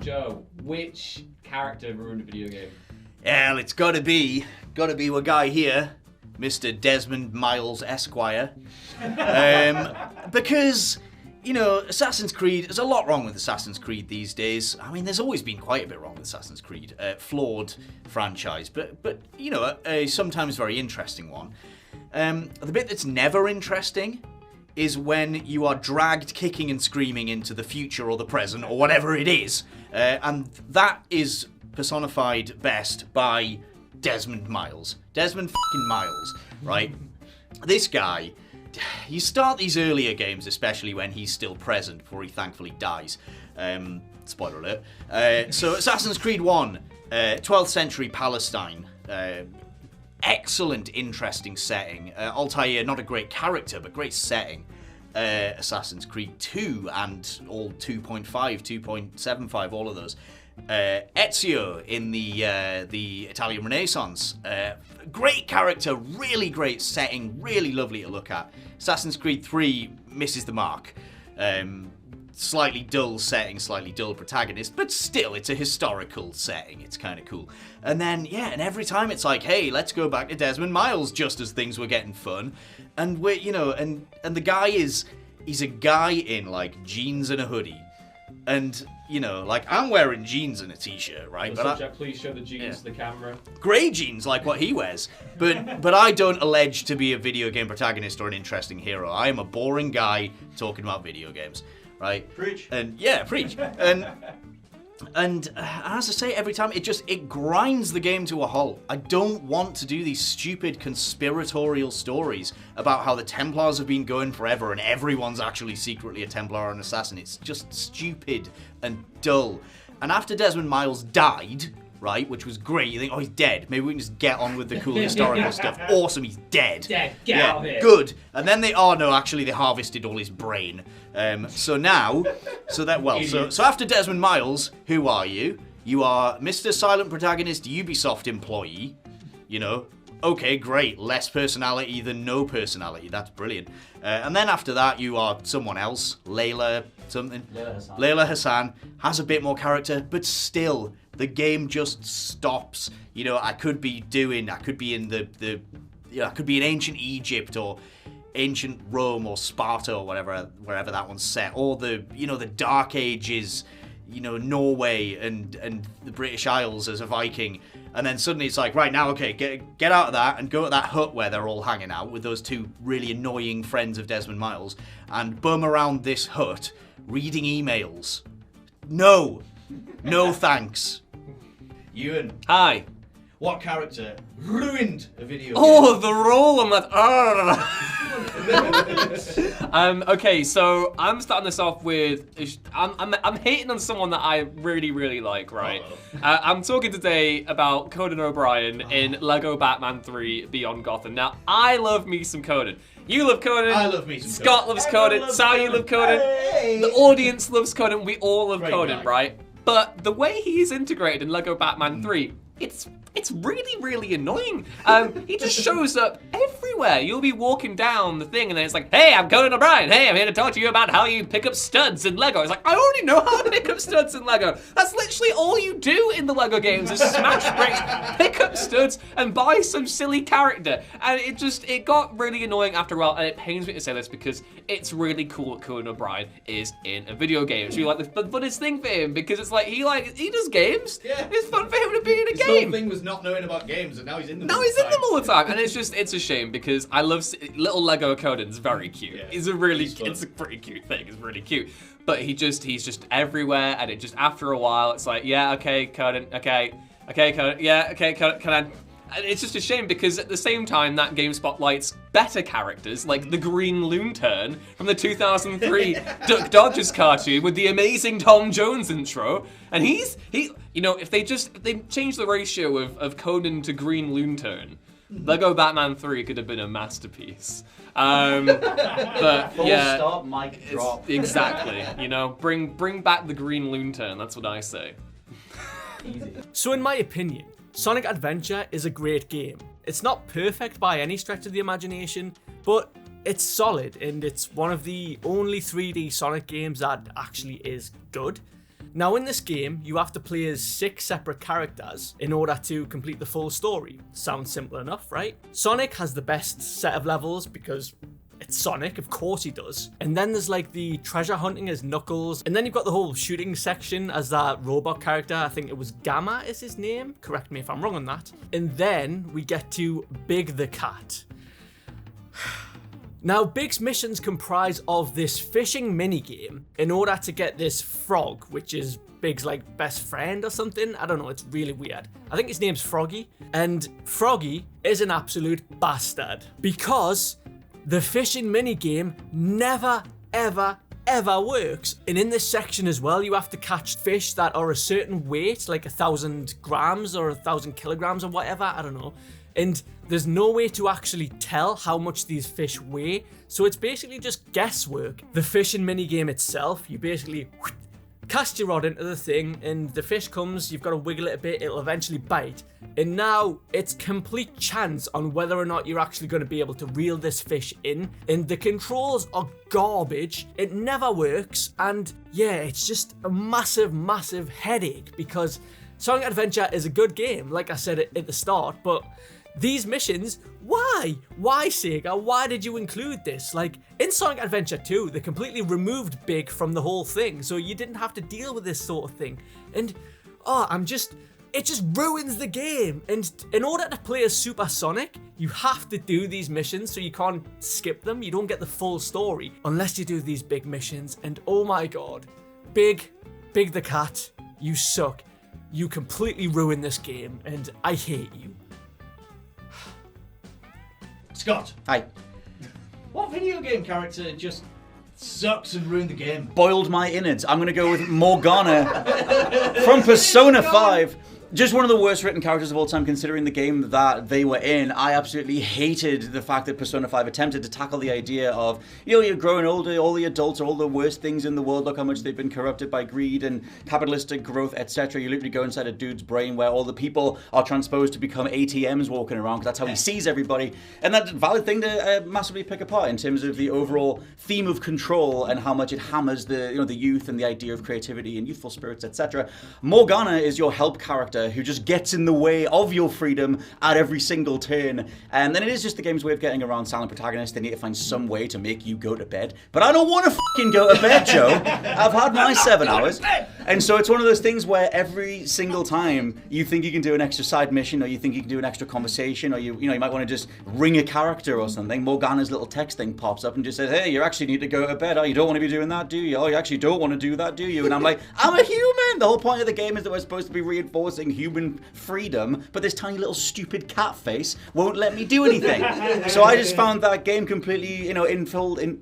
Joe, which character ruined a video game? Well, it's gotta be a guy here, Mr. Desmond Miles Esquire. Because, you know, Assassin's Creed, there's a lot wrong with Assassin's Creed these days. I mean, there's always been quite a bit wrong with Assassin's Creed. Flawed franchise, but you know, a sometimes very interesting one. The bit that's never interesting is when you are dragged kicking and screaming into the future or the present or whatever it is. And that is personified best by Desmond Miles. Desmond fucking Miles, right? This guy, you start these earlier games, especially when he's still present before he thankfully dies. Spoiler alert. So Assassin's Creed 1, 12th century Palestine. Excellent, interesting setting. Altair, not a great character, but great setting. Assassin's Creed 2 and all 2.5, 2.75, all of those. Ezio in the Italian Renaissance. Great character, really great setting, really lovely to look at. Assassin's Creed 3 misses the mark. Slightly dull setting, slightly dull protagonist, but still, it's a historical setting. It's kind of cool. And then, yeah, and every time it's like, hey, let's go back to Desmond Miles just as things were getting fun. And we're, you know, and the guy he's a guy in, like, jeans and a hoodie. And, you know, like, I'm wearing jeans and a t-shirt, right? Please show the jeans to the camera. Grey jeans, like what he wears. But I don't allege to be a video game protagonist or an interesting hero. I am a boring guy talking about video games. Right? Preach. And yeah, preach. And as I say, every time it grinds the game to a halt. I don't want to do these stupid conspiratorial stories about how the Templars have been going forever and everyone's actually secretly a Templar or an assassin. It's just stupid and dull. And after Desmond Miles died, right, which was great, you think, oh, he's dead. Maybe we can just get on with the cool historical stuff. Awesome, he's dead. Dead, get out of here. Good. And then they harvested all his brain. So after Desmond Miles, who are you? You are Mr. Silent Protagonist Ubisoft employee. You know, okay, great. Less personality than no personality. That's brilliant. And then after that, you are someone else. Layla Hassan has a bit more character, but still, the game just stops. You know, I could be in ancient Egypt or ancient Rome or Sparta or wherever that one's set, or the Dark Ages, you know, Norway and the British Isles as a Viking, and then suddenly it's like, right now, okay, get out of that and go to that hut where they're all hanging out with those two really annoying friends of Desmond Miles and bum around this hut reading emails. No thanks. Ewan. Hi. What character ruined a video game? Oh, the roll on that. Okay, so I'm starting this off with. I'm hating on someone that I really, really like, right? I'm talking today about Conan O'Brien in Lego Batman 3 Beyond Gotham. Now, I love me some Conan. You love Conan. I love me some Scott Conan. loves Conan. Sal, you love Conan. Hey. The audience loves Conan. We all love Great Conan, guy. right? But the way he is integrated in Lego Batman 3, it's really, really annoying. He just shows up everywhere. You'll be walking down the thing and then it's like, hey, I'm Conan O'Brien. Hey, I'm here to talk to you about how you pick up studs in Lego. It's like, I already know how to pick up studs in Lego. That's literally all you do in the Lego games is smash bricks, pick up studs, and buy some silly character. And it got really annoying after a while, and it pains me to say this because it's really cool that Conan O'Brien is in a video game. It's really like the funnest thing for him because it's like he does games. Yeah. It's fun for him to be in a His game. whole thing was not knowing about games, and now he's in them. No, he's in them all the time, and it's a shame because I love little Lego Conan's very cute. Yeah, it's a pretty cute thing. It's really cute, but he's just everywhere, and it just after a while, it's like, yeah, okay, Conan, okay, Conan, yeah, okay, Conan. And it's just a shame because at the same time that game spotlights better characters like the Green Lantern from the 2003 Duck Dodgers cartoon with the amazing Tom Jones intro. And he, you know, if they changed the ratio of Conan to Green Lantern, Lego Batman 3 could have been a masterpiece. But Full yeah, stop, mic drop. Exactly. You know, bring back the Green Lantern. That's what I say. Easy. So in my opinion, Sonic Adventure is a great game. It's not perfect by any stretch of the imagination, but it's solid and it's one of the only 3D Sonic games that actually is good. Now in this game, you have to play as 6 separate characters in order to complete the full story. Sounds simple enough, right? Sonic has the best set of levels because it's Sonic, of course he does. And then there's like the treasure hunting as Knuckles. And then you've got the whole shooting section as that robot character. I think it was Gamma is his name. Correct me if I'm wrong on that. And then we get to Big the Cat. Now, Big's missions comprise of this fishing minigame in order to get this frog, which is Big's like best friend or something. I don't know, it's really weird. I think his name's Froggy. And Froggy is an absolute bastard because the fishing minigame never, ever, ever works. And in this section as well, you have to catch fish that are a certain weight, like 1,000 grams or 1,000 kilograms or whatever, I don't know. And there's no way to actually tell how much these fish weigh, so it's basically just guesswork. The fishing minigame itself, you basically cast your rod into the thing, and the fish comes, you've got to wiggle it a bit, it'll eventually bite. And now it's complete chance on whether or not you're actually going to be able to reel this fish in. And the controls are garbage, it never works, and yeah, it's just a massive, massive headache because Sonic Adventure is a good game, like I said at the start, but these missions, why? Why, Sega? Why did you include this? Like, in Sonic Adventure 2, they completely removed Big from the whole thing, so you didn't have to deal with this sort of thing. And, it just ruins the game. And in order to play as Super Sonic, you have to do these missions, so you can't skip them. You don't get the full story unless you do these big missions. And oh my god, Big the Cat, you suck. You completely ruined this game, and I hate you. Scott, Hi. what video game character just sucks and ruined the game? Boiled my innards. I'm going to go with Morgana from Persona 5. Just one of the worst written characters of all time, considering the game that they were in. I absolutely hated the fact that Persona 5 attempted to tackle the idea of, you're growing older, all the adults are all the worst things in the world, look how much they've been corrupted by greed and capitalistic growth, etc. You literally go inside a dude's brain where all the people are transposed to become ATMs walking around, because that's how he sees everybody. And that's a valid thing to massively pick apart in terms of the overall theme of control and how much it hammers the youth and the idea of creativity and youthful spirits, etc. Morgana is your help character who just gets in the way of your freedom at every single turn. And then it is just the game's way of getting around silent protagonists. They need to find some way to make you go to bed. But I don't want to fucking go to bed, Joe. I've had my 7 hours. And so it's one of those things where every single time you think you can do an extra side mission, or you think you can do an extra conversation, or you might want to just ring a character or something, Morgana's little text thing pops up and just says, hey, you actually need to go to bed. Oh, you don't want to be doing that, do you? Oh, you actually don't want to do that, do you? And I'm like, I'm a human! The whole point of the game is that we're supposed to be reinforcing human freedom, but this tiny little stupid cat face won't let me do anything. So I just found that game completely, unfolded,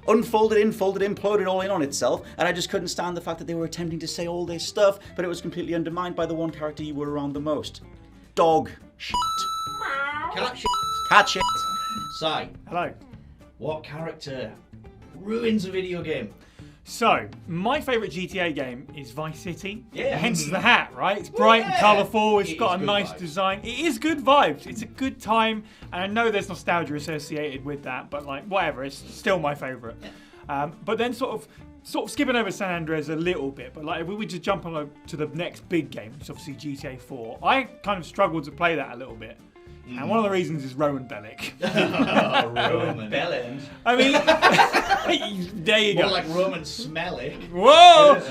imploded all in on itself, and I just couldn't stand the fact that they were attempting to say all this stuff, but it was completely undermined by the one character you were around the most. Dog shit. Cat shit. Cat shit. Si, Hello. what character ruins a video game? So, my favourite GTA game is Vice City. Yeah. Hence the hat, right? It's bright and colourful, it's It got is a good nice vibes. design. It is good vibes. It's a good time, and I know there's nostalgia associated with that, but whatever, it's still my favourite. But then sort of skipping over San Andreas a little bit, but if we were to jump on to the next big game, which is obviously GTA 4, I kind of struggled to play that a little bit. And one of the reasons is Roman Bellic. Roman Bellend. I mean, there you go. More like Roman Smellick. Whoa!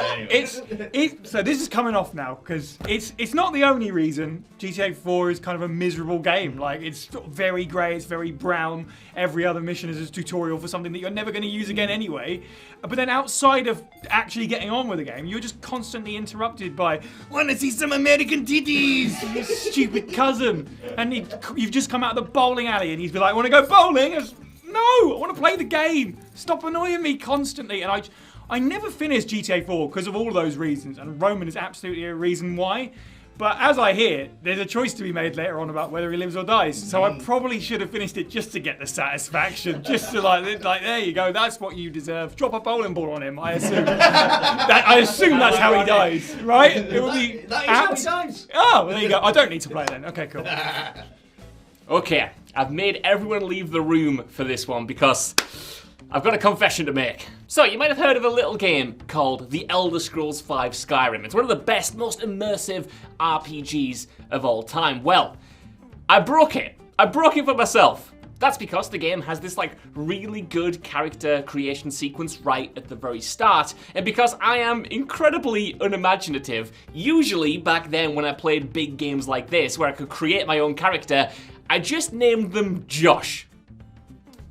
Anyway. So this is coming off now because it's not the only reason GTA 4 is kind of a miserable game. It's sort of very grey, it's very brown. Every other mission is a tutorial for something that you're never going to use again anyway. But then outside of actually getting on with the game, you're just constantly interrupted by, "Want to see some American titties, you stupid cousin?" And you've just come out of the bowling alley and he's be like, "Want to go bowling?" No, I want to play the game. Stop annoying me constantly. And I never finished GTA 4 because of all of those reasons, and Roman is absolutely a reason why. But as I hear, there's a choice to be made later on about whether he lives or dies. So I probably should have finished it just to get the satisfaction, just to there you go, that's what you deserve. Drop a bowling ball on him, I assume. I assume that's how he dies, right? It will be That is how he dies. Oh, well, there you go. I don't need to play then. Okay, cool. Okay, I've made everyone leave the room for this one because I've got a confession to make. So, you might have heard of a little game called The Elder Scrolls V Skyrim. It's one of the best, most immersive RPGs of all time. Well, I broke it. I broke it for myself. That's because the game has this really good character creation sequence right at the very start, and because I am incredibly unimaginative, usually back then when I played big games like this where I could create my own character, I just named them Josh.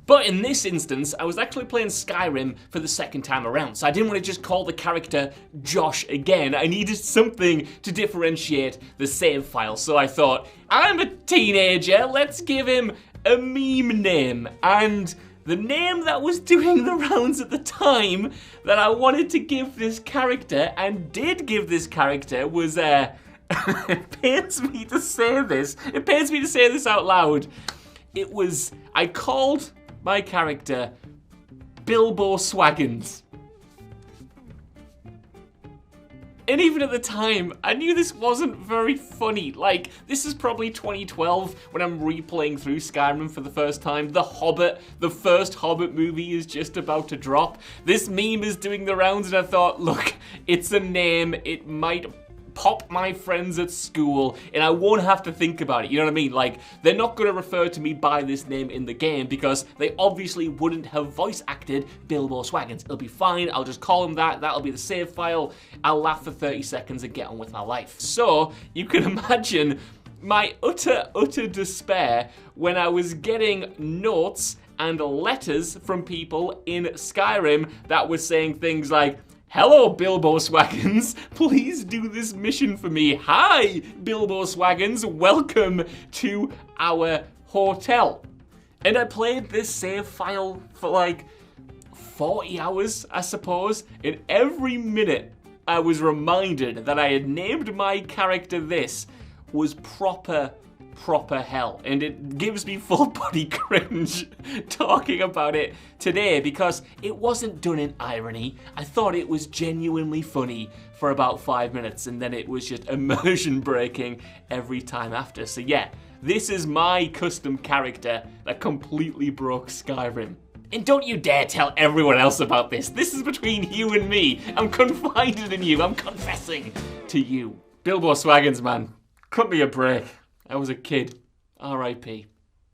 But in this instance, I was actually playing Skyrim for the second time around, so I didn't want to just call the character Josh again. I needed something to differentiate the save file, so I thought, I'm a teenager, let's give him a meme name. And the name that was doing the rounds at the time that I wanted to give this character, and did give this character, was, it pains me to say this. It pains me to say this out loud. I called my character Bilbo Swaggins. And even at the time, I knew this wasn't very funny. This is probably 2012 when I'm replaying through Skyrim for the first time. The Hobbit, the first Hobbit movie is just about to drop. This meme is doing the rounds and I thought, look, it's a name, it might pop my friends at school, and I won't have to think about it, you know what I mean? They're not going to refer to me by this name in the game because they obviously wouldn't have voice acted Bilbo Swaggins. It'll be fine, I'll just call him that, that'll be the save file, I'll laugh for 30 seconds and get on with my life. So, you can imagine my utter despair when I was getting notes and letters from people in Skyrim that were saying things like, hello, Bilbo Swaggins. Please do this mission for me. Hi, Bilbo Swaggins. Welcome to our hotel. And I played this save file for 40 hours, I suppose. And every minute I was reminded that I had named my character this was proper hell, and it gives me full body cringe talking about it today because it wasn't done in irony. I thought it was genuinely funny for about 5 minutes, and then it was just immersion breaking every time after. So yeah, this is my custom character that completely broke Skyrim. And don't you dare tell everyone else about this. This is between you and me. I'm confiding in you. I'm confessing to you. Bilbo Swaggins, man. Cut me a break. I was a kid. R.I.P.